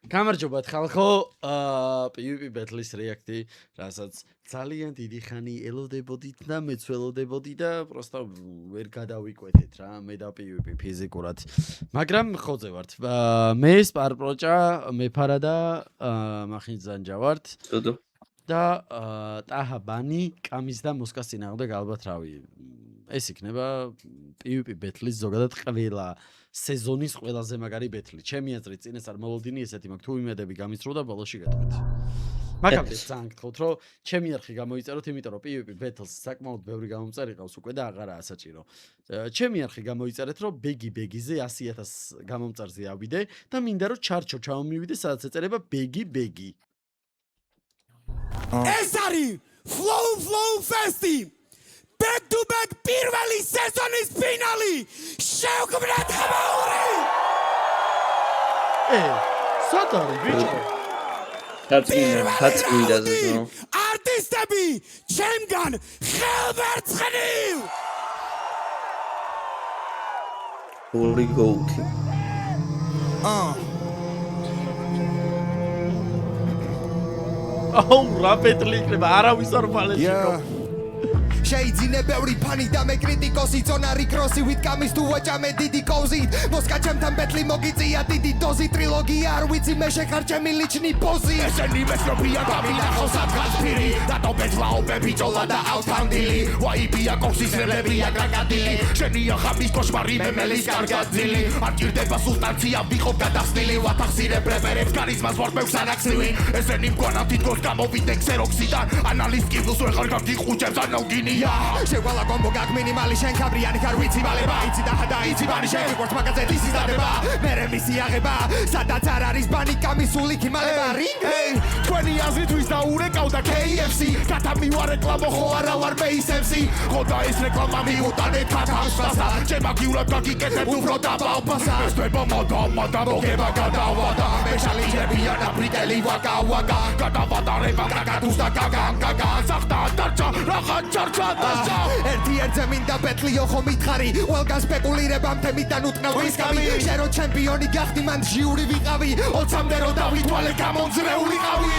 გამარჯობათ ხალხო, PvP Battle-ის რეაქტი, რასაც ძალიან დიდი ხანი ელოდებოდით და მეც ველოდებოდი და პროსტა ვერ გადავიკვეთეთ რა, მე და PvP ფიზიკურად. მაგრამ ხოძე ვართ. მე სპარპროჭა, მე ფარა და მახინძანჯა ვართ. და ტაჰა ბანი, კამის და მოსკას წინააღმდეგ ალბათ რავი. ეს იქნება PvP Battle-ის ზოგადად ყველა სეზონის ყველაზე მაგარი ბეთლი. ჩემი აზრით წინასწარ მოლოდინი ესეთი მაქვს, თუ იმედები გამისროდა ბოლოში გეტყვით. მაგრამ ძალიან გთხოვთ, რომ ჩემი არხი გამოიწეროთ, იმიტომ რომ PvP Battles საკმაოდ ბევრი გამომწერი ყავს უკვე და აღარაა საჭირო. ჩემი არხი გამოიწერეთ, რომ ბეგი-ბეგიზე 100,000 გამომწერზე ავიდე და მინდა რომ ჩარჩო ჩავმივიდე, სადაც ეწერება ბეგი-ბეგი. ეს არის Flow Festi! Back to back პირველი სეზონის ფინალი! შევქმნათ ხმაური! სათარი ბიჭო! თაწმინდა ზო. არტისტები ჩემგან ხელმერცხნივ! ორი გოუთი. რა ბეთლი იქნება, არავის არ ვალეში ხო? შეიძინე ბევრი ფანი და მე კრიტიკოსი ზონარი კროსი ვით კამის თუ ვაჭამე დიდი კოზით მოსკა ჩემთან ბეთლი მოგიწია დიდი დოზი ტრილოგია არ ვიცი მე შეხარჩემი ლიჩნი პოზი ესენი მესრობია გამინახავს ადგას ფირი და ტოპეთ ლაობები ჯოლა და აუტანდილი ვაიბია კოსისრებია კრაკადილი შენია ხამის კოშმარი მემელის კარგაძილი არ ჭირდება სულტანცია ვიყო გადახსნილი ვათახსირებ რეპერებს კარიზმას ვარ მევსანაქსივი ესენი მგონა თითქოს გამოვიდნენ ქსეროქსიდან ანალის კიბლს ვეღარ გაგიხუჭებს ანალგინი შეგვალა კომბო გაკ მინიმალი შენ ქაბრიანი ხარ ვიცი ვალება იცი და ჰადა იცი ბანი შენ ვიყურთ მაგაზე ისი დადება მერე მისი აღება სადაც არ არის ბანი კამისული ქიმალება რინგი თქვენი აზრით ვის დაურეკავდა KFC გადამივარ რეკლამო ხო არა ვარ მეისემსი ხო და ეს რეკლამა მიუტანეთ თათამსასა ჩემაგიურად გაგიკეთებ უფრო დაბალბასა ეს დება მადა მოგება გადავადა მეშალიჯებიან აფრიტელი ვაკა გადავატარება კაკადუს და კაკა სახტა დარჩა რაღაც ჩარჩა ერთი ერთზე მინდა ბეთლიო ხო მითხარი ყველგან სპეკულირებამ თემიდან უტყნავ ვისკამი შენ რო ჩემპიონი გახდი მან ჟიური ვიყავი 20-მდე რო დავითვალე გამონძრეულიყავი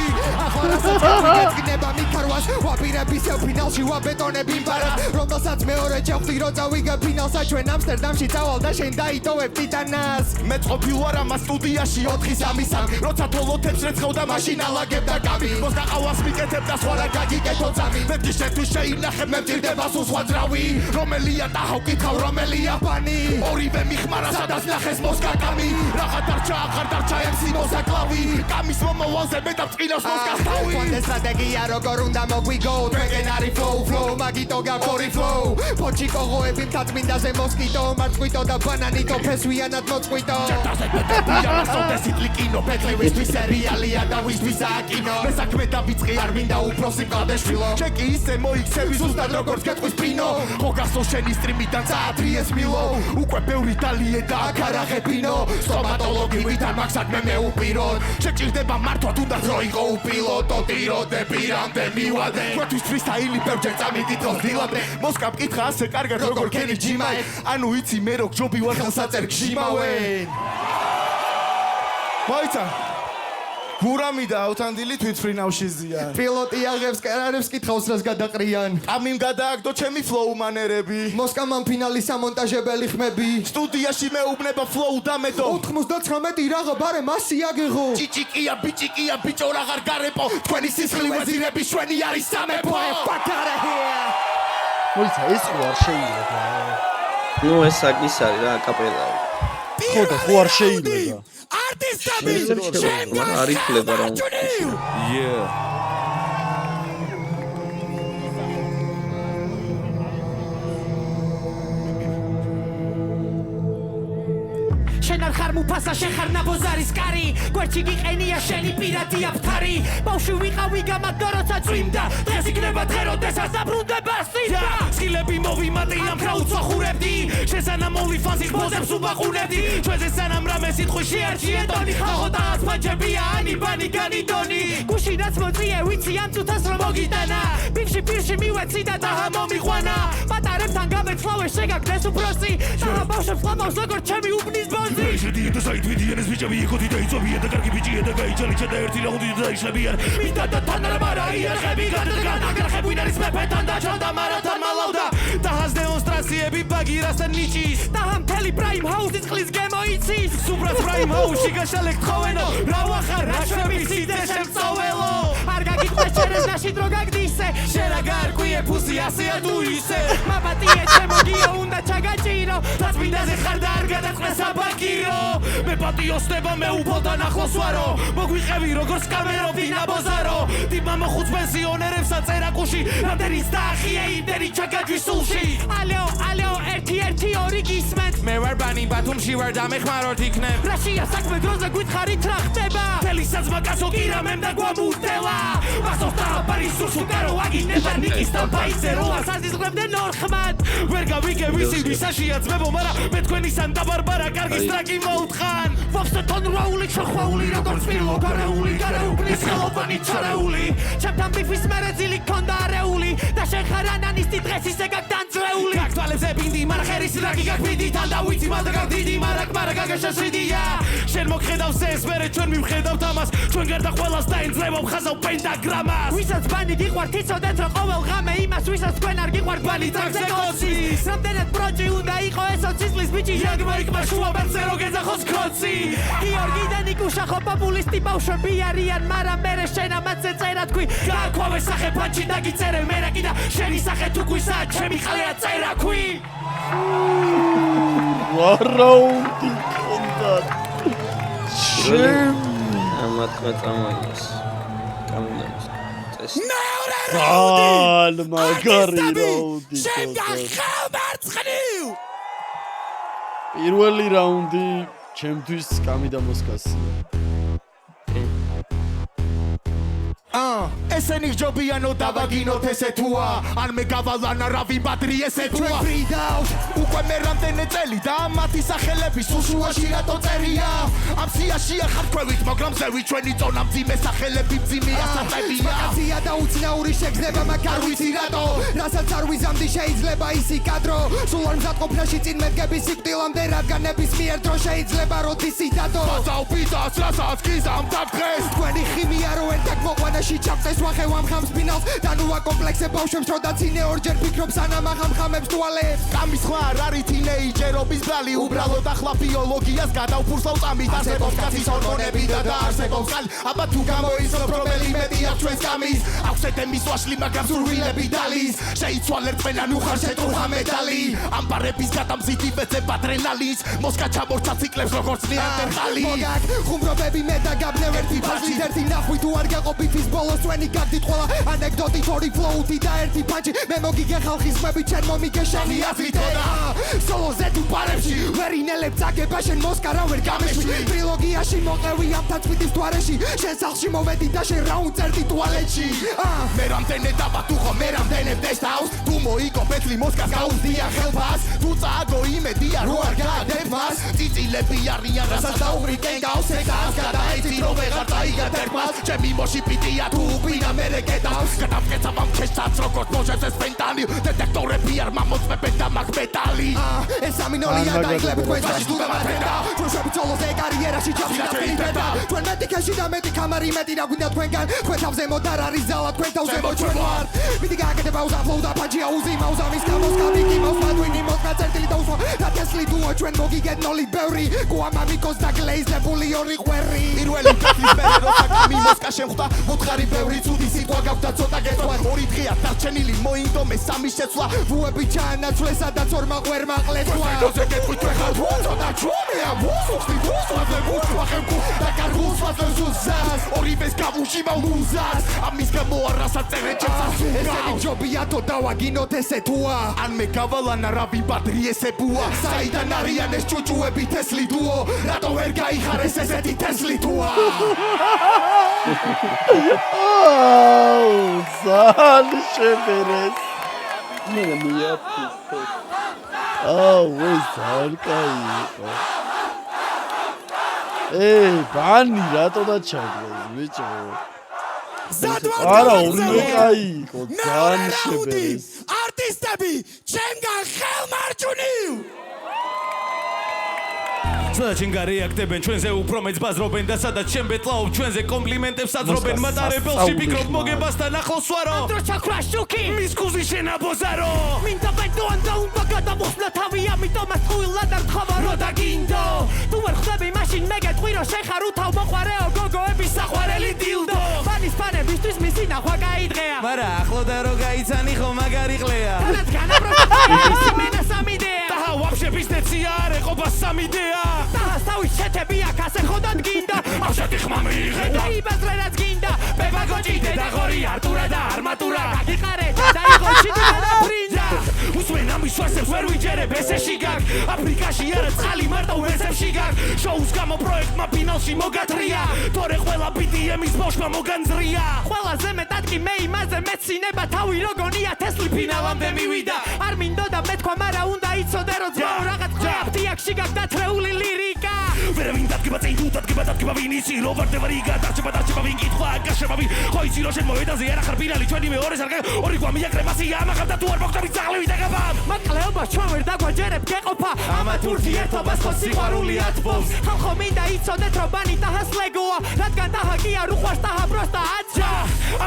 ახალასაც გეძგნება მიქარვას ვაპირების ფინალში ვაბეტონებ იმ პარას რომელსაც მეორე ჩავხდი რო წავიგე ფინალსა ჩვენ ამსტერდამში წავალ და შენ დაიტოვებ ტიტანას მე ყოფილ ვარ ამას სტუდიაში 4-3 როცა თოლოთებს რეცხავდა მაშინ ალაგებდა კამი მოსკაყავას მიკეთებ და სხვა რა გაგიკეთო წამი მეთქი შენთვის შეინახე მე მჭირდება სულ სხვა ძრავი რომელია ტაჰო კითხავ რომელია ბანი ორივე მიხმარა სადაც ნახეს მოსკა კამი რაღა დარჩა აღარ დარჩა MC მოსაკლავი კამის მომავალზე მე დავწყინავს მოსკას თავი კონტე სტრატეგია როგორ უნდა მოგვიგო თქვენ არის flow მაგიტო გაგორი flow პოჩი კოღოები თაწმინდაზე მოსკიტო მარწყვიტო და ბანანიტო ფესვიანად მოწყვიტო ჩატაზე მეტებია მასოდეს იტლიკინო ბეთლივისთვის სერიალია და ვისთვისაა კინო მე საქმე დავიწყე არ მინდა უფროსი მყავდეშვილო ჩეკი ისე მოიქცევი ზუსტად როგორც გეტყვის პრინო ხო გასო შენი სტრიმიდან წაათრიეს მილო უკვე ბევრი დალიე და აქ არ აღებინო სტომატოლოგი ვითარ მაგ საქმე მეუპიროთ შეჭირდება მართვა თუნდაც რო იყო უპილოტო ტიროდები რამდე მივადე თქვენთვის ფრისტაილი ბევრჯერ წამიდიდროს დილამდე მოსკა მკითხა ასე კარგად როგორ ქენი ჯიმაე ანუ იცი მე რო ჯობი ვარ ხელსაწერ გჟიმავენ მოიცა გურამი და ავთანდილი თვითფრინავში ზიან. პილოტი აღებს კარარებს კითხავს რას გადაყრიან. კამიმ გადააგდო ჩემი flow მანერები. მოსკამან ფინალის სამონტაჟებელი ხმები. სტუდიაში მეუბნება flow დამედო. 99 რაღა ბარე მასი აგიღო. ჭიჭიკია ბიჭიკია ბიჭო რაღარ გარეპო. თქვენი სისხლი ვეზირები შვენი არის სამეფო. პაკარა ჰია. მოიცა ეს ხო არ შეიძლება. ნუ ეს ის არის რა აკაპელა. ხო და ხო არ შეიძლება. არტისტები ჩემგან არ იხლება რა შენ არ ხარ მუფასა შენ ხარ ნაბოზარის კარი გვერდში გიყენია შენი პირადია ფთარი ბავშვი ვიყავი გამაგდო როცა წვიმდა დღეს იქნება დღე როდესაც დაბრუნდება სინდა სკილები მოვიმატე ამ ქრაუცო ხურებდი შესანა მოვიფაზი ხბოზებს უბაყუნებდი ჩვენზე სანამ რამე სიტყვი შეარჩიე ტონი ხაღო და ასფაჯებია შენი ბანი განიდონი გუშინაც მოწიე ვიცი ამ თუთას რომ მოგიტანა პირში მივეცი და მომიყვანა პატარებთან გამეცლავე შეგაგდეს უფროსი და ბავშვებს ყავს როგორც ჩემი უბნის ბოზი შედიენ და საიტვიდიან ეს ბიჭები ეხოთი და იწოვიან და კარგი ბიჭია და გაიჭალიჩა და ერთი რაუნდი და დაიშლებიან მიდა და თანრაბარა იარხები გადადგან აგრახებ ვინ არის მეფეთან და ჩანდა მარათან მალავდა დაჰას დემონსტრაციები ბაგირასთან ნიჭის და ამ მთელი პრაიმ ჰაუსის წყლის გემო იცის სუბრას პრაიმ ჰაუსში გაშალեք თხოვენო რა ვახარ რა შვები სიდე შემწოველო არ გაგიყვეს ჩერეზნაში დრო გაგდისე შენ რა გარკვიე ფუსი ასეა თუ ისე მაპატიე ჩემო გიო უნდა ჩაგაჭირო რაც მინდაზე ხარ და არ გადაწყდეს საბაგირო მე პატიოსნება მე უფალთან ახლოს ვარო მოგვიყევი როგორც კამერო დინა ბოზარო დიმა მოხუც პენსიონერებს აწერაკუში რამდენიც დაახია იმდენი ჩაგაჯვის სულში ალო 1-2 გისმენთ მე ვარ ბანი ბათუმში ვარ და მეხმაროთ იქნებ რაშია საქმე დროზე გითხარით რა ხდება თელისაცმა კაცო კირამემ და გვამუდელა მასოხთა პარიზს უკარო აგინება ნიკის და ბაიზე როა საზიზღრებდნენ ორხმად ვერ გავიგე ვისი ვისაშია ძმებო მარა მე თქვენისან და ბარბარა კარგი სტრაკი მოუთხან ვახსეთონ რაული ჩახვეული როგორც მილო გარეუბნის ხელოვანი ჩარეული ჩემთან ბიფის მერეძილი ქონდა არეული და შენ ხარ ანანისტი დღეს ისე გაგდანძრეული გაქთვალებზე ბინდი მარა ხერის რაკი გაგბიდი თან და ვიცი მალდა გაგდიდი მარა გაგაშაშრიდია შენ მოგხედავს ეს მერე ჩვენ მივხედავთ ამას ჩვენ გარდა ყველას დაენძლებობ ხაზავ პენტაგრამას ვისაც ბანი გიყვართ იცოდეთ რომ ყოველ ღამე იმას ვისაც თქვენ არ გიყვართ ბანი წაგზე კოცის რამდენად პროჭი უნდა იყო ეს 20 წლის ბიჭი ჟანგმა იქმა შუაბერცე რო გეძახოს ქოცი გიორგი და ნიკუშა ხო პოპულისტი ბავშვები არიან მაგრამ მე შენ ამაზე წერა თქვი გაქვავე სახე ფანჩი დაგიწერე მერაკი და შენი სახე თუ გვისა ჩემი ხალია წერა ქვი ვარაუნდი კონდა შენ ამათმა წამოიღეს კამუნებს წესი ალ მაგარი რაუნდი შენ გამარცხნივ პირველი რაუნდი ჩემთვის კამი და მოსკასია ესენი ჯობიანო დავაგინოთ ესე თუა არ მე გავალანა რავი ბადრი ესე თუა ფრიდავს უკვე მე რამდენი წელი და მათი სახელები სუშუაში რატო წერია ამ სიაშია ხარქვევით მაგრამ ზევი ჩვენი წონა მძიმე სახელები მძიმეა საწებია აცია და უცნაური შეგრძნება მაგარ ვიცი რატო რასაც არ ვიზამდი შეიძლება ისი კადრო სულ არ მზადყოფნაში წინ მედგები სიკვდილამდე რადგან ნებისმიერ დრო შეიძლება როდისი დადო ბაზავ პიცას რასაც გიზამ დაგდღეს თქვენი ხიმია რო ერთად მოყვანაში ჩავწეს ვახევ ამ ხამს ფინალს და ნუ აკომპლექსე ბავშვებს რო დაცინე ორჯერ ფიქრობ სანამ აღამ ხამებს თვალებს კამის სხვა არ არის თინეიჯერობის ბრალი უბრალოდ ახლა ბიოლოგიას გადავფურსავ წამით არსებობს კაცის ჰორმონები და დაარსებობს ხალი აბა თუ გამოიცნობ რომელი მეტია ჩვენს კამის აქვს ეთემის ვაშლი მაგრამ სურვილები დალის შეიცვალე რწმენა ნუ ხარ შეტყუხა მეტალი ამბარების გადამზიდი ვეცებ ადრენალინს მოსკა ჩამორჩა ციკლებს როგორც ნეანდერტალი მოგაკ ხუმრობები მე და გაბნევ ერთი ფასი ერთი ნახვი თუ არ გაყო ბიფის ბოლოს ჩვენი გაგდით ყველა ანეკდოტი თორი ფლოუთი და ერთი პანჩი მე მოგიგე ხალხის ხმები ჩემ მომიგე შენი აზრით სოლოზე თუ პარებში ვერ ინელებ წაგება შენ მოსკა რა ვერ გამეშვი ტრილოგიაში მოყევი ამ თაცმიტის თვარეში შენ სახლში მოვედი და შენ რა უწერდი ტუალეტში მე რამდენი დაბა თუ ხო მე რამდენი დესტავს თუ მოიგო პეტლი მოსკას გაუზდია ხელფას თუ წააგო იმედია რო არ გააგებ მას წიწილები არიან რასაც დაუღრიკენ გავსეკას გადაეცი რო ვეღარ წაიგად ერკვას ჩემი მოში პიტია თუ ყვინა მერე კედავს გადავკეცავ ამ ქეშსაც როგორც მოჟებს ეს პენტალი დეტექტორები არ მამოწმებენ და მაგ მეტალი ეს სამინოლია დაიგლებ თქვენ საში თუ გამათენდა ჩვენ შევიცოლოზე კარიერაში ჩავშიდა ფილიპედა თქვენ მეტი ქეში და მეტი კამარი მეტი რა გვინდა თქვენგან თქვენ თავზე მოდ არ არის ზალა თქვენ თავზე მოდ ჩვენ ვარ მიდი გააკეთება უზაფლოუ და პანჩია უზი მაუზამის გამოს გამიკი მოსმადვინი მოსკა წერტილი და უსვა და თესლი თუა ჩვენ მოგიგეთ ნოლი ბევრი გუამამიკოს და გლეიზებული ორი ყვერი პირველი კაცის მერე როცა კამი მოსკა შემხვდა მოთხარი ბევრი ცუდი სიტყვა გავდა ცოტა გეტყვა ორი დღეა დარჩენილი მოინდომე სამი შეცვლა ვუები ჩაანაცვლეს სადაც ორმა ყვერმა ყლეთვა ზე გეტყვი თქვენ ხარ ცოტა ჩუმია ვუსუხი ვუსვაზე ვუსვახებკუ და კარგულს ვაზრზუზას ორივეს გავუშიმა მუზას ამის გამო არასა წერე ჩემს ესენი ჯობია თო დავაგინოთ ესე თუა ან მე გავალანა რავი ბადრი ესე ბუა საიდან არიან ეს ჭუჭუები თესლი თუო რატო ვერ გაიხარეს ესეთი თესლი თუა ზან შეფერეს მე მიაფუ ვე ზან კაი იყო ბანი რატო დაჩაგდეს ბიჭო სადვარ არა ორივე კაი იყო ძალიან რაუნდი შებერეს არტისტები ჩემგან ხელმარჯვნივ Slashing reacteben ჩვენზე უფრო მეც ბაზრობენ და სადაც ჩემ ბეთლაობ ჩვენზე კომპლიმენტებს აძრობენ მატარებელში ფიქრობ მოგებასთან ახლოს ვარო ანდრო ჩაქრა შუქი მის გუზი შენაბოზარო მინდა ბედოან და უნდა გადამოსვლა თავი ამიტომ ასხვილად არ ხავა რო დაგინდო თუ ვერ ხვდები მაშინ მე გეტყვი რომ შეხარ უთავ მოყვარეო გოგოების საყვარელი დილდო ბანის ფანებისთვის მისი ნახვა გაიდღეა მარა ახლო და რო გაიცანი ხო მაგარი ყლეა თანაც განაბროთა მენა სამიდეა და ვაფშე ბიზნესია არ ეყოფა სამიდეა თავის ჩეთები აქ ასე ხოდად გინდა ავშეთი ხმა მიიღედა იბაზრე რაც გინდა ბებაგოჭი დედაღორი არტურა და არმატურა გიყარე და იყო ჩიტა და ბრინჯა უსმენ ამის შორსებს ვერ ვიჯერებ ესეში გაგ აფრიკაში არა წყალი მარტო ესებში გაგ შოუს გამო პროექტმა ფინალში მოგათრია თორე ყველა BDM-ის ბოშმა მოგანძრია ყველაზე მეტად კი მე იმაზე მეცინება თავი როგორია თესლი ფინალამდე მივიდა არ მინდოდა მეთქვა მარა უნდა იცოდე რომ ძმაო რაღაც ხვაფთი აქ შიგაგ დათრეული ლირიკა ვერ ვინდადგება წინ თუ დადგება დადგება ვინ იცი რო ვარდება რიგა დარჩება ვინ კითხვა აკაშება ვინ ხო იცი რომ შენ მოედანზე არა ხარ ფინალი ჩვენი მეორეს არ ორი გვამიაკრებასია ამაღამ და თუ არ მოგწევი ძაღლი ვიდაგება მოკლეობა ჩვენ ვერ დაგვაჯერებ გეყოფა ამა თურთი ერთობას ხო სიყვარული ათბობს ხალხო მინდა იცოდეთ რომ ბანი ტაჰას ლეგოა რადგან ტაჰა კი არ უყვარს ტაჰა პროსტა აჯა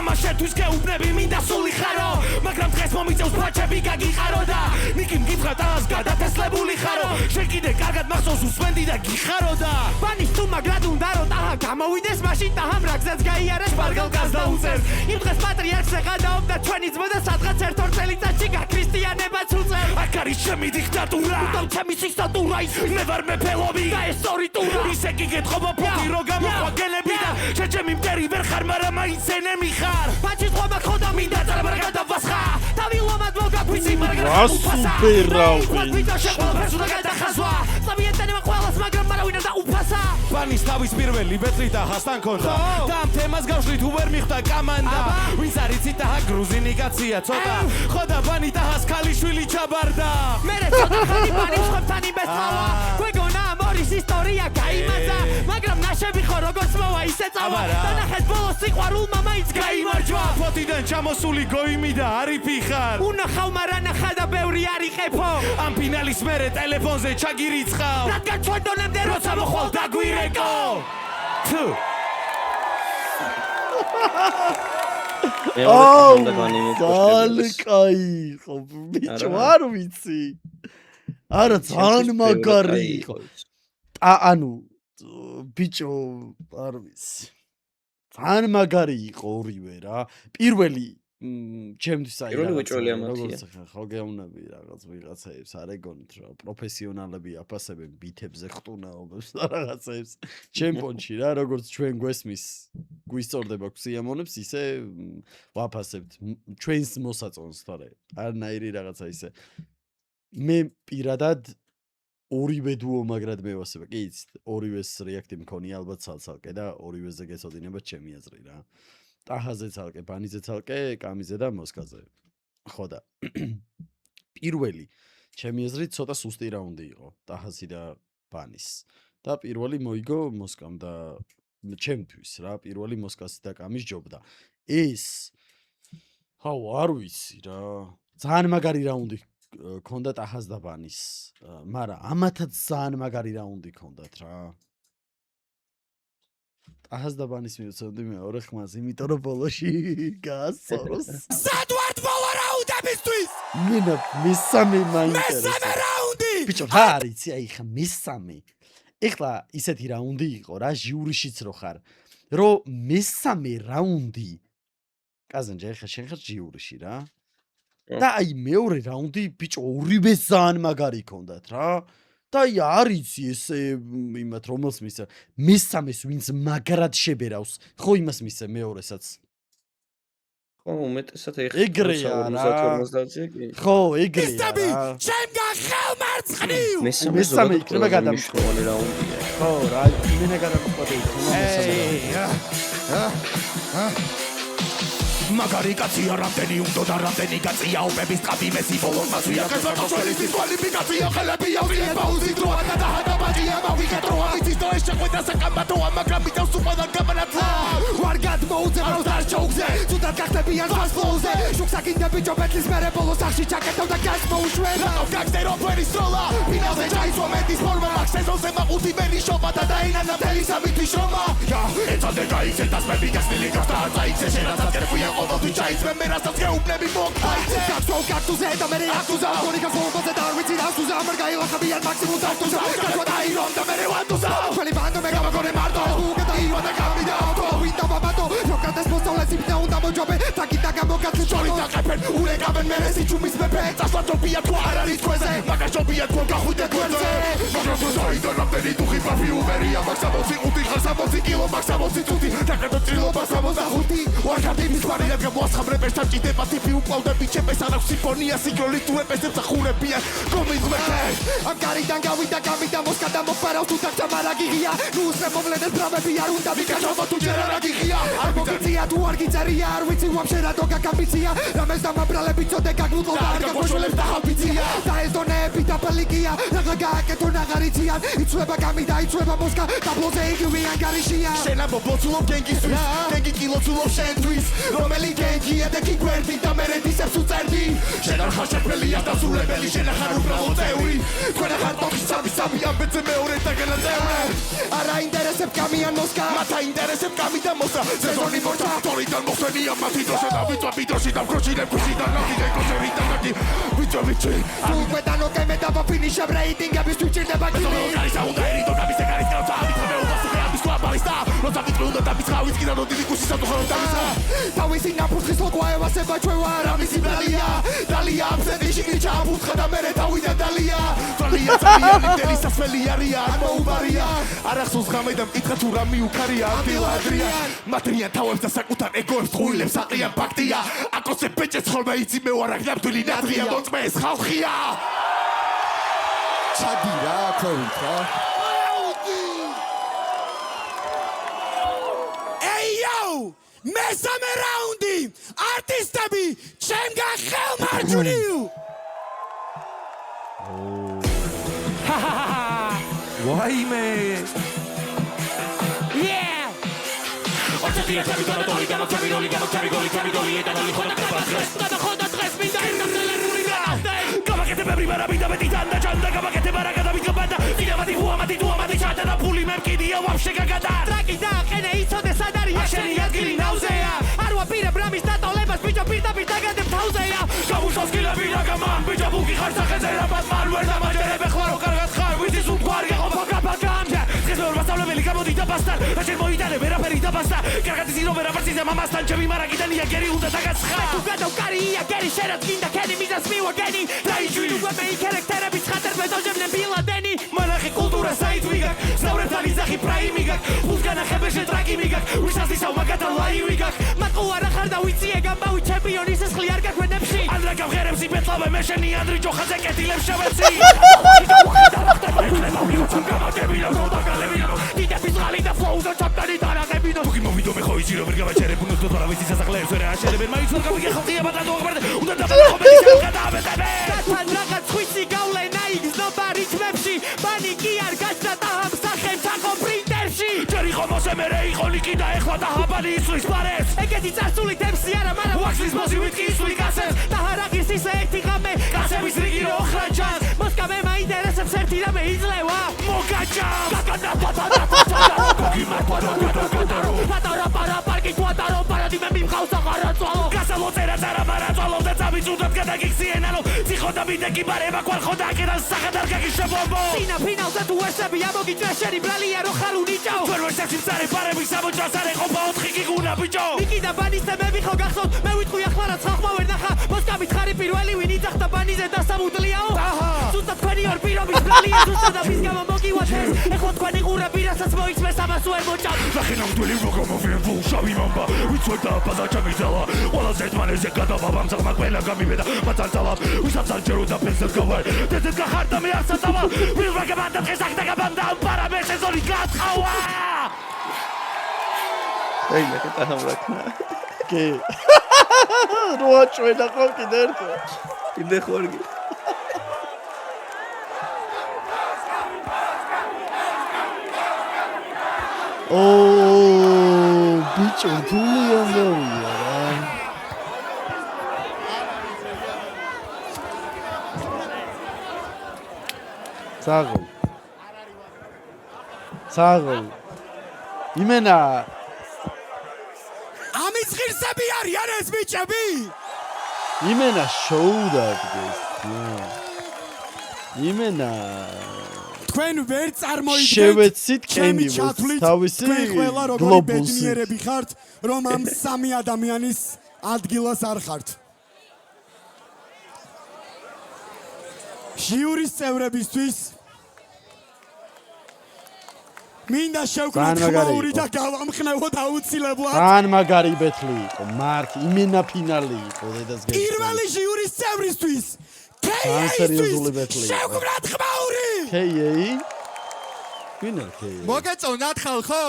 ამა შენთვის გეუბნები მინდა სული ხარო მაგრამ დღეს მომიწევს ფაჩები გაგიყარო და ნიკი მგითხრა ტაჰას გადათესლებული ხარო შენ კიდე კარგად მახსოვს უსმენდი და გიხარო და ბანის თუ მაგრად უნდა რომ ტაჰა გამოვიდეს მაშინ ტაჰამ რაგზაც გაიარეს ბარგალკას დაუწერს იმ დღეს პატრიარქს ეყადაობდა ჩვენი ძმა და სადღაც ერთ-ორ წელიწადში გაქრისტიანებაც უწევს აქ არის ჩემი დიქტატურა უდავ ჩემი სისტატურა მე ვარ მეფელობი და ეს ორი ტურა ისე კი გეთხოვო ფუტი რო გამოხვა გელები და შეჩემი მტერი ვერ ხარ მარა მაინც ენემი ხარ ფაჩის ყვება ხოდა მინდა წარაბარ გადავასხა თავი ლომად მოგაგვიცი მაგრამ სუპერ რაუნდი ვიტა შეყოლებს უნდა გადახაზვა წავიეტანება ყველას მაგრამ მარავინ და უფასა ბანის თავის პირველი ბეთლი და ჰასთან ქონდა და ამ თემას გავშლით უვერ მიხვდა კამანდა ვინც არის ციტა გრუზინი კაცია ცოტა ხოდა ბანი და ჰას ქალიშვილი ჩაბარდა მე ცოტა ხანი ბანის ხობთან იმესავა გვეგონა ამორის ისტორია გაიმაძა მაგრამ ნაშები ხო როგორც მოვა ისე წავა და ნახეთ ბოლოს სიყვარულმა მაინც გაიმარჯვა ფოტიდან ჩამოსული გოიმი და არიფი ხარ უნახავ მარა ნახა და ბევრი არიყეფო ამ ფინალის მერე ტელეფონზე ჩაგირიცხავ რადგან ჩვენ დონემდე როცა მოხვალ დაგვირეკო თუ კაი ხო ბიჭო არ ვიცი არა ძალიან მაგარი იყო ანუ ბიჭო არ ვიცი ძალიან მაგარი იყო ორივე რა პირველი ჩემთვის აი როგორც ხო გეუნები რაღაც ვიღაცებს არ ეგონით რა პროფესიონალები აფასებენ ბითებზე ხტუნაობებს და რაღაცებს ჩემპიონში რა როგორც ჩვენ გვესმის გვისწორდება გვსიამონებს ისე ვაფასებთ ჩვენს მოსაწონს თორე არნაირი რაღაცა ისე მე პირადად ორივე დუო მაგრად მევასება კი იცით ორივეს რეაქტი მქონია ალბათ ცალ-ცალკე და ორივეზე გეცოდინება ჩემი აზრი რა ტაჰაზე ცალკე, ბანიზე ცალკე, კამიზე და მოსკაზე. ხო და პირველი ჩემი აზრით ცოტა სუსტი რაუნდი იყო ტაჰასი და ბანის. და პირველი მოიგო მოსკამ და ჩემთვის რა, პირველი მოსკასი და კამის ჯობდა. ეს არ ვიცი რა. ძალიან მაგარი რაუნდი ქონდა ტაჰას და ბანის. მაგრამ ამათაც ძალიან მაგარი რაუნდი ქონდათ რა. ტაჰას და ბანის მივცემდი მეორე ხმას, იმიტომ რომ ბოლოში გაასწოროს. სად ვართ ბოლო რაუნდებისთვის? მინდა მესამე მაინტერესებს. მესამე რაუნდი! ბიჭო, რა არის აი ხა მესამე. ეხლა ისეთი რაუნდი იყო რა, ჟიურიშიც რო ხარ. რომ მესამე რაუნდი კაზანჯა ეხლა შენ ხარ ჟიურიში რა. და აი მეორე რაუნდი ბიჭო ორივე ძალიან მაგარი ქონდათ რა. და აი არის ესე იმათ რომელს მისცა მესამეს ვინც მაგრად შებერავს ხო იმას მისცა მეორესაც ხო უმეტესად ეგრეა რა ხო ეგრეა რა ჩემგან ხელმარცხნივ მესამე იქნება გადამშრომელი რაუნდია ხო რა იმენა გადამწყვეტი მაგარი კაცია რამდენი უნდა და რამდენი კაცია ოპების ტყავი მესი ბოლოს მასვია ხესვარტო შველის დისკვალიფიკაცია ხელები ავწიებ პაუზით როა და დაჰადაბადია მავიღეთ როა იცის და ეს შეხვედრა საკამბატოა მაგრამ მითავს უყადა გამანათლა ვარ გადმოუძე ბრავს არ ჩოუგზე თუდად გახდებიან ფას ფლოუზე შუქსაკინდები ჯობეთლის მერე ბოლოს ახში ჩაკეტავ და გას მოუშვენ რატომ გაგზდერო ფერის სროლა ფინალზე ჩაისვა მეტის ფორმა მაგ სეზონზე მაყუთი მენი შობა და დაინანა მთელი სამითი შრომა ეცადე გაიქცე დასმები გასნილი გახდა წაიქცე შენაცად კერფია ყოველთვის ჩაიცმე მე რასაც გეუბნები მოგხაიცე გასვავ კაქტუზე და მე აქტუზა გონი გასვავაზე და არ ვიცი რა სუზა ამარ გაილახებიან მაქსიმუმ დაქტუზა გასვა დაირომ და მე ვანდუზა ჩვენი ბანდო მე გამაგონე მარტო უგე დაირვა და გამიდა ავტო ვინდა ბაბატო როკატეს მოსწავლეს იბნა უნდა მოჯობე თაკი და გამოგაცლი ჩორი დაყეფენ ურეკავენ მე რესი ჩუმის მეფე წასვაჯობია თუ არ არის თქვენზე მაგაჯობია თუ გახვიდე თქვენზე მაგრამ თუ საიდან რამდენი დუხი პაფი უბერია მაქსამოცი 5 ხარ 60 კილო მაქსამოცი თუთი დაკეთო წილობა 65 ვარქადი მისვარი რადგან მოასხამრებს და ჭიდება ტიპი უკლავდები ჩემეს არ აქვს სიმფონია სიკროლი თუ ეპესებს ახურებიან კომიზმეთე ამ გარიდან გავიდა გამიდა მოსკა და მოფარავს თუ დაგჭა მარაგიღია ნუ უსრე მოვლენებს ბრამები არ უნდა ვიკაჭავო თუ ჯერ არაგიღია არ მოგიწია თუ არ გიწერია არ ვიცი ვაფშე რატო გაკამბიცია რამეს დამაბრალები წოდე გაგულო და არ გაგოშველებს და ხალფიცია და ეს დონეები დაბალიკია რაღა გააკეთო ნაღარიციან იცვება გამიდა იცვება მოსკა დაბლოზე იგივე ანგარიშია შენა ბობოცულობ გენგისთვის გენგი კილოცულობ შენთვის რომელი გენგია და კი გვერდი და მე რედისებს უწერდი შენ არ ხარ შეფელია და სულებელი შენ ხარ უბრალოდ წევრი თქვენ ხარ ტოქი სამი ამბეცე მეორე და განაწევრე არ აინტერესებ კამიან მოსკა მათ აინტერესებ კამი და მოსკა სეზონი მოჭა თორიდან მოხდენია მათი დროშა და ვიწვევი დროში და ვქროჩილებ ქუში და ნახი გეკოცევი და ნაკი ვიწვევი თუ მეტანო კემე და ვაფინიშებ რეიტინგების თვითჭირდება გილი გარისა უნდა ერიდო გამისე გარის გავცა ამითამე უბასუხე ამის კვაბარის და როცა ვიწვევდა და ბიცხავიც კიდე ნოდი კუში სადუხარო დამისა თავისი ნაფუხის ლოგვაევასება ჩვევა რამისი ბრალია დალია აბსენტი შიგნი ჩააფუთხა და მერე თავიდან დალია დალია ძალიან იმდენი სასველი არიან მოუბარია არ ახსოვს ღამე და მკითხა თუ რა მიუქარია ადგილადრია მატრიან თავებს და საკუთარ ეგოებს ხუილებს აყრიან ფაქტია აკოცე ბეჭეც ხოლმე იცი მე ვარ აქ ნამდვილი ნადრია მოწმე ეს ხალხია ჩადი რა ქვევით რა მესამე რაუნდი არტისტები ჩემგან ხელმარჯვნივ ვაიმე Oczekuję ciebie do roli, gamo ciebie roli, etanoli, choda tres, minda, Kama que te me primera vida, me titanda, chanda, kama que te maraca, da mi capanda, tira mati tua, mati chata, na puli, merki, dia, wapshe, cagada. Traki, da, kene, iso, de sadari, asheni, adgili, nausea. Arua, pire, bramis, tato, lebas, picha, pita, gade, pausea. Kamushos, kila, vida, kaman, picha, buki, harsa, gezera, batman, verda, majere, bejlaro, cargas, jar, wizi, sudguar, gago, pakam, Zesor, basable, velikamo, dita, pastar, asher, moitane, vera, perita, pastar, cargati, sino, vera, versize, mamastan, chevi, marakitan, iageri, unda, tagascha. Tu gada, ukari, iageri, sherat, ginda, keni, mizas, miwa, geni, Traijui, uguebei, kerek, ხატერ ბედოჟებნე ბილადენი მანახი კულტურა საით ვიგაკ ზავრებთან იზახი პრაიმ ვიგაკ უსგანახებეშე ტრაკი ვიგაკ ვისასდისავ მაგათან ლაი ვიგაკ მატყუ არა ხარ და ვიციე გამბავი ჩემპიონი სისხლი არ გაგვენებში ანდრა გავღერებს იბეთლავე მე შენი ანდრი ჯოხაძე კეთილებს შევეცი დიდების ღალი და ფლოუზა ჩაპტანი დარაღებინო თუკი მოვიდო მე ხო იცი რომ ვერ გავაჩერებუნო თუ რა ვიცი სასახლეებს ვერ ააშენებენ მაინც ვერ გავიგე ხალხია ბატონო ღმერთი უნდა დაბალყობენ გადააბედები გათან რაღაც ხვიცი გავლენა იგზნობა რითმებში პანიკი არ გაჩნდა და ამ სახელმწიფო პრინტერში ჯერ იყო მოსემერე იყო ლიკი და ეხლა და ჰაბალი ისვლის პარეს ეგეთი წარსული თემსი არა მაგრამ ვაქსლის მოსივით კი ისვი გასეს და ჰარაგის ისე ერთი ღამე გასების რიგი რო ხრანჩას მოსკა მე მაინტერესებს ერთი რამე იძლევა მოგაჭა გაგანა პატარა გოგი მარტო პატარა პარკი პატარა პარადიმე მიმხავს აღარაწვალო გასალო წერა ზარა მარაწვალო და წავიწუდოთ გადაგიქციენალო ციხოდა მიდეკი ბარება ყვალხოდა აკერას სახადარ გაგიშებობო სინა ფინალზე თუ ესები ამოგიჭრა შენი ბრალია რო ხარ უნიჭო ვერ ვერ სექსი მწარე პარები სამოჭრას არ ეყოფა 4 გიგუნა ბიჭო ნიკი და ბანისტე მე ვიხო გახსოვთ მე ვიტყვი ახლა რაც ხალხმა ვერ ნახა მოსკა მითხარი პირველი ვინ იძახდა ბანიზე და სამუდლიაო ზუსტად თქვენი ორ პირობის ბრალია ზუსტად ამის გამო მოგივადეს ეხლა თქვენი ყურები რასაც მოიწმეს ამას უერ მოჭამ ნახე ნამდვილი როგორ მოვიდნენ ვულშავი მომბა ვიცოდა ბაზა ჩამიძალა ყველაზე ერთმანეთზე გადავაბამ ზაღმა ყველა გამიბედა მაწალწალა ვისაც არ ჯეროდა ფენსად გავარ დედეთ გახარდა მე არ საწავალ ვიღა გაბანდა დღეს აქ და გაბანდა ამპარა მე სეზონი გაწყავა აი მე კეთანა ვრაკნა კი როაჭვენა ხო კიდე ერთხელ. კიდე ხوارგი. ბიჭო, თული ამბავია რა. საღოლ. იმენა ამის ღირსები არიან ეს ბიჭები? იმენა შოუდა დგეს. იმენა თქვენ ვერ წარმოიდგენთ შევეცით კენიმოს თავისი ყველა როგორი გლობუსი. ბედნიერები ხართ, რომ ამ სამი ადამიანის ადგილას არ ხართ. ჟიურის წევრებისთვის მინდა შევქმნათ ხმაური და გავამხნევოთ აუცილებლად. თან მაგარი ბეთლი იყო, მარკ იმენა ფინალი იყო დედას გერს. პირველი ჟიურის წევრისთვის სერიოზული ბეთლი იყო. შევქმნათ ხმაური. KA? ვინა KA? მოგეწონათ ხალხო?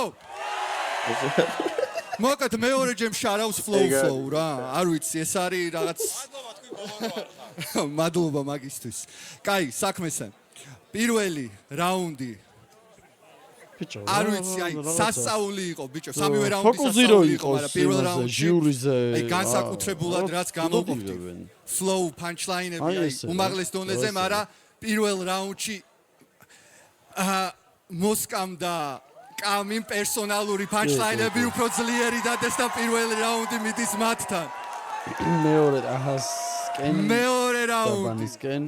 მოკეთ მეორე ჯემ შარავს flow რა. არ ვიცი, ეს არის რაღაც მადლობა მაგისთვის. კაი, საქმესე. პირველი რაუნდი ბიჭო, არ ვიცი, აი სასწაული იყო, ბიჭო, სამივე რაუნდი სასწაული იყო, მაგრამ პირველ რაუნდში ჟიურიზე აი განსაკუთრებულად რაც გამოგვიყვეთ. Flow punchline-ები აი უმაღლეს დონეზე, მაგრამ პირველ რაუნდში მოსკამ და კამიმ პერსონალური punchline-ები უფრო ძლიერი დადეს და პირველი რაუნდი მიდის მათთან. მეორე აჰასკენ. მეორე რაუნდი. ბანისკენ.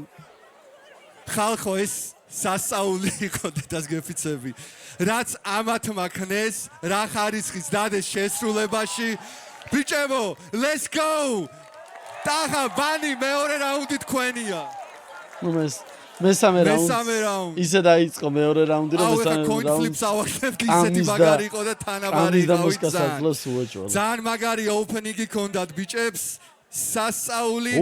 ხალხო ეს სასწაული იყო დედას გეფიცები. რაც ამათმა ქნეს, რა ხარისხის დადეს შესრულებაში. ბიჭებო, let's go! დაღა ბანი მეორე რაუნდი თქვენია. მესამე მესამე რაუნდი. ისე დაიწყო მეორე რაუნდი, რომ მესამე რაუნდი. coin flips ავახდებთ, ისეთი მაგარი იყო და თანაბარი იყო ძალიან. ძალიან მაგარი opening-ი ქონდათ ბიჭებს. სასწაული.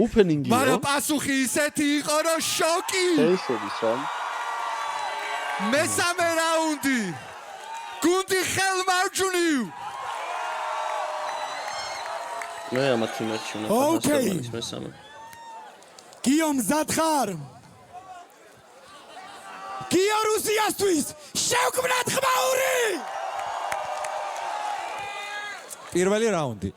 მაგრამ პასუხი ისეთი იყო, რომ შოკი. ესედის რა. მესამე რაუნდი. გუნდი ხელმარჯვნივ. მე ამათ იმაში უნდა მესამე. გიო მზად ხარ? გიო რუსიასთვის შევქმნათ ხმაური. პირველი რაუნდი.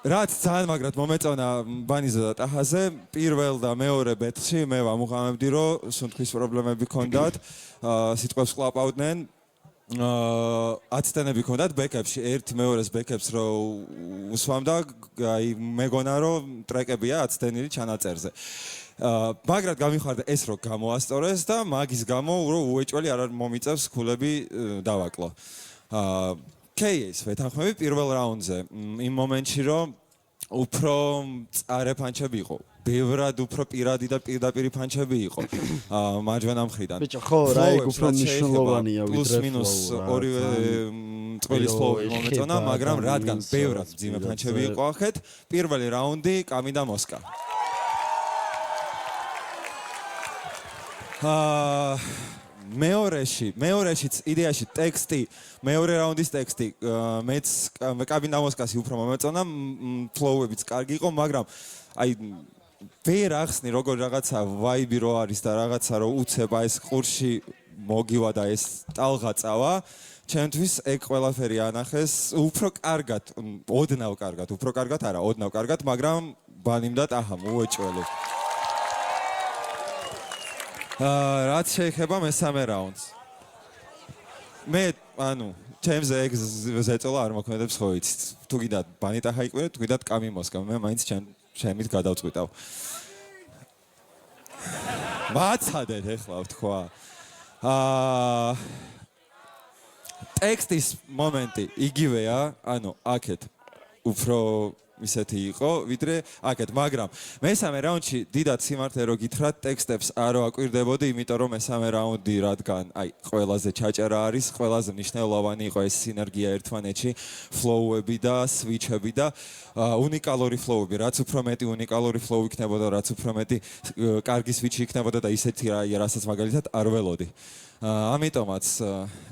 რაც ძალიან მაგრად მომეწონა ბანიზე და ტაჰაზე, პირველ და მეორე ბეთლში მე ვამუღამებდი, რომ სუნთქვის პრობლემები ჰქონდათ, სიტყვებს ყლაპავდნენ. აცდენები ჰქონდათ ბექებში, ერთი მეორეს ბექებს რო უსვამდა, აი მეგონა რომ ტრეკებია აცდენილი ჩანაწერზე. მაგრად გამიხარდა ეს რო გამოასწორეს და მაგის გამო რომ უეჭველი არ მომიწევს ქულები დავაკლო. KA-ს ვეთანხმები პირველ რაუნდზე იმ მომენტში რომ უფრო მწარე პანჩები იყო. ბევრად უფრო პირადი და პირდაპირი პანჩები იყო. მარჯვენა მხრიდან. ბიჭო, ხო, რა იქ უფრო მნიშვნელოვანია ვიდრე პლუს მინუს ორივე წყვილის ფლოუ მომეწონა, მაგრამ რადგან ბევრად ძიმე პანჩები იყო ახეთ, პირველი რაუნდი კამი და მოსკა. მეორეშიც იდეაში ტექსტი, მეორე რაუნდის ტექსტი, მეც კაბინ და მოსკასი უფრო მომეწონა, ფლოუებიც კარგი იყო, მაგრამ აი ვერ ახსნი როგორ რაღაცა ვაიბი რო არის და რაღაცა რო უცებ აი ეს ყურში მოგივა და ეს ტალღა წავა, ჩემთვის ეგ ყველაფერი ანახეს უფრო კარგად, ოდნავ კარგად არა, ოდნავ კარგად, მაგრამ ბანიმ და ტაჰამ უეჭველი. რაც შეეხება მესამე რაუნდს. მე, ჩემზე ეგ ზეწოლა არ მოქმედებს ხო იცით. თუ გიდათ ბანიტაჰა იყვირე, თუ გიდათ კამი მოსკა, მე მაინც ჩემით გადავწყვიტავ. მაცადეთ ეხლა ვთქვა. ტექსტის მომენტი იგივეა, აქეთ უფრო ისეთი იყო, ვიდრე აქეთ, მაგრამ მესამე რაუნდში დიდად სიმართლე რო გითხრათ, ტექსტებს არ ვაკვირდებოდი, იმიტომ რომ მესამე რაუნდი რადგან აი ყველაზე ჩაჭერა არის, ყველაზე მნიშვნელოვანი იყო ეს სინერგია ერთმანეთში, ფლოუები და სვიჩები და უნიკალური ფლოუები, რაც უფრო მეტი უნიკალური ფლოუ იქნებოდა, რაც უფრო მეტი კარგი სვიჩი იქნებოდა და ისეთი რასაც მაგალითად არ ველოდი. ამიტომაც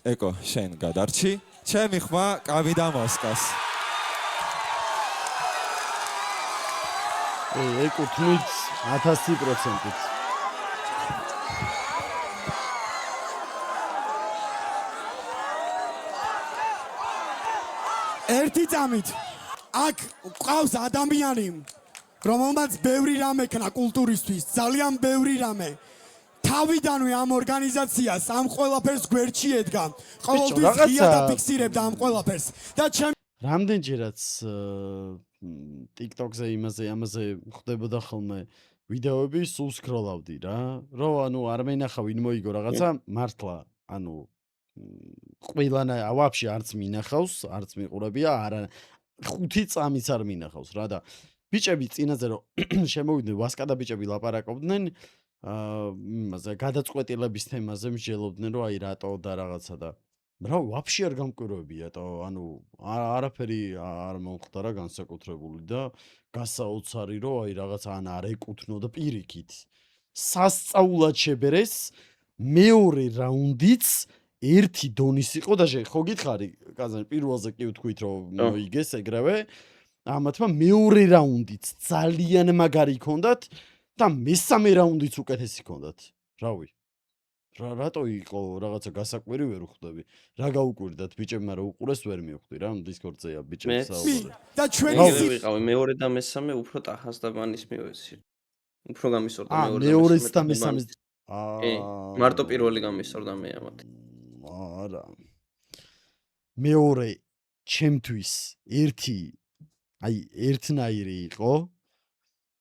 ეკო, შენ გადარჩი, ჩემი ხმა კამი და მოსკას. ეკუთვნით 1000%-ით. ერთი წამით აქ ყავს ადამიანი რომელმაც ბევრი რამე ქნა კულტურისთვის ძალიან ბევრი რამე თავიდანვე ამ ორგანიზაციას ამ ყველაფერს გვერდში ედგა ყოველთვის ღია დაფიქსირებდა ამ ყველაფერს და რამდენჯერაც TikTok-ზე ამაზე ხდებოდა ხოლმე ვიდეოები სულ სკროლავდი რა რომ ანუ არ მენახა ვინ მოიგო რაღაცა მართლა ანუ ყველანა ვაფშე არც მინახავს არც მიყურებია არა 5 წამიც არ მინახავს რა და ბიჭები წინაზე რომ შემოვიდნენ ვასკა და ბიჭები ლაპარაკობდნენ იმაზე გადაწყვეტილების თემაზე მსჯელობდნენ რომ აი რატო და რაღაცა და რა ვაფშე არ გამკვირვებია და ანუ არაფერი არ მომხდარა განსაკუთრებული და გასაოცარი რომ აი რაღაცა ან არ ეკუთვნო და პირიქით სასწაულად შებერეს მეორე რაუნდიც ერთი დონის იყო და ხო გითხარი კაზანი პირველზე კი ვთქვით რომ მოიგეს ეგრევე ამათმა მეორე რაუნდიც ძალიან მაგარი ჰქონდათ და მესამე რაუნდიც უკეთესი ჰქონდათ რავი რატო იყო რაღაცა გასაკვირი ვერ ვხვდები რა გაუკვირდათ ბიჭებმა რა უყურეს ვერ მივხვდი რა დისკორდზეა ბიჭებს საუბარი და ჩვენი ვიყავი მეორე და მესამე უფრო ტახას და ბანის მივეცი უფრო გამისორდა მეორეც და მესამე მარტო პირველი გამისორდა მე ამათ არა მეორე ჩემთვის აი ერთნაირი იყო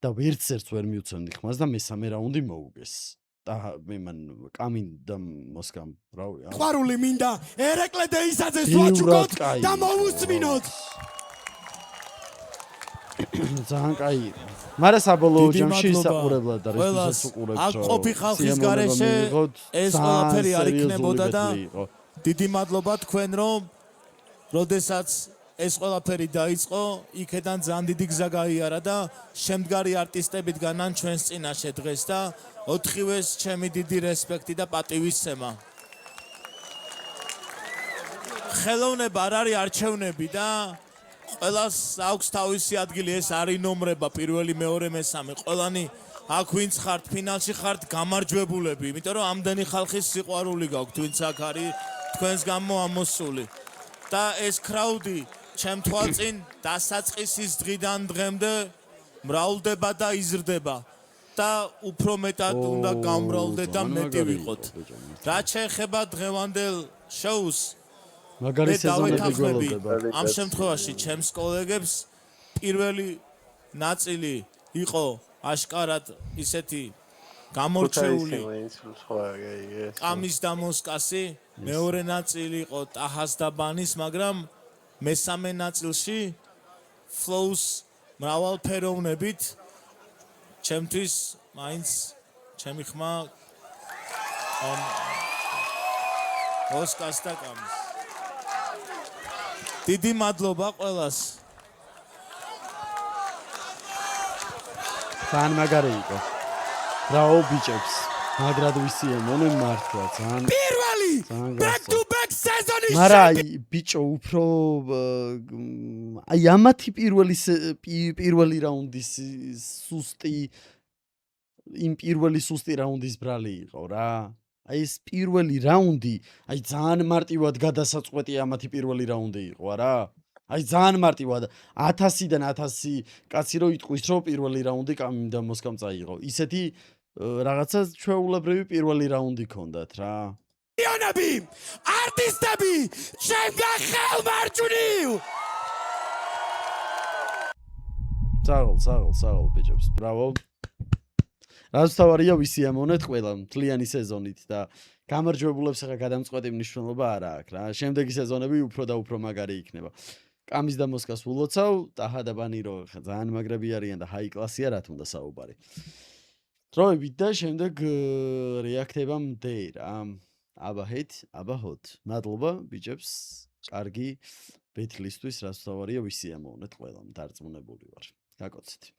და ვერცერც ვერ მივცემდი ხმას და მესამე რაუნდი მოუგეს და მე მან კამინდა მოსკამ რავი ყვარული მინდა ერეკლე დეისაძეს ვაჩუქოთ და მოვუსმინოთ ძალიან კაი მაგრამ საბოლოო ჯამში ისაყურებლად და რესპублიკას უყურებთ აქ ყოფი ხალხის გარეშე ეს ყველაფერი არ იქნებოდა და დიდი მადლობა თქვენ რომ როდესაც ეს ყველაფერი დაიწყო იქედან ძალიან დიდი გზა გაიარა და შემდგარი არტისტებით განან ჩვენს წინაშე დღეს და ოთხივეს ჩემი დიდი რესპექტი და პატივისცემა ხელოვნება არ არის არჩევნები და ყველას აქვს თავისი ადგილი ეს არის ნომრება პირველი მეორე მესამე ყველანი აქ ვინც ხართ ფინალში ხართ გამარჯვებულები იმიტომ რომ ამდენი ხალხის სიყვარული გაქვთ ვინც აქ არის თქვენს გამო ამოსული და ეს კრაუდი ჩემ თვალწინ დასაწყისის დღიდან დღემდე მრავლდება და იზრდება და უფრო მეტად უნდა გამრავლდეთ და მეტი ვიყოთ რაც შეეხება დღევანდელ შოუს მაგარი სეზონები გველოდება ამ შემთხვევაში ჩემს კოლეგებს პირველი ნაწილი იყო აშკარად ისეთი გამორჩეული კამის და მოსკასი მეორე ნაწილი იყო ტაჰას და ბანის მაგრამ მესამე ნაწილში flows მრავალფეროვნებით ჩემთვის მაინც ჩემი ხმა მოსკას და კამის დიდი მადლობა ყველას ძალიან მაგარი იყო ბრავო ბიჭებს მაგრად ვისიემონენ მართლა ძალიან პირველი back to back სეზონის მარა ბიჭო უფრო აი ამათი პირველი რაუნდის სუსტი იმ პირველი სუსტი რაუნდის ბრალი იყო რა აი ეს პირველი რაუნდი აი ძალიან მარტივად გადასაწყვეტი ამათი პირველი რაუნდი იყო არა აი ძალიან მარტივად 1000-დან 1000 კაცი რო იტყვის რომ პირველი რაუნდი კამინდა მოსკამ წაიღო ისეთი რაღაცა ჩვეულებრივი პირველი რაუნდი ქონდათ რა იანები არტისტები შემდგარ ხელმარჯვნივ საღოლ ბიჭებს ბრავო რაც თავარია ვისიამონეთ ყველა მთლიანი სეზონით და გამარჯვებულებს ახლა გადამწყვეტი მნიშვნელობა არა აქვს რა შემდეგი სეზონები უფრო და უფრო მაგარი იქნება კამის და მოსკას ულოცავ ტაჰა და ბანი რო ძალიან მაგრები არიან და ჰაი კლასია რა თუნდა საუბარი დროებით და შემდეგ რეაქტებამდე რა აბაჰოთ მადლობა ბიჭებს კარგი ბეთლისთვის რაც თავარია ვისიამოვნეთ ყველამ დარწმუნებული ვარ გაკოცეთ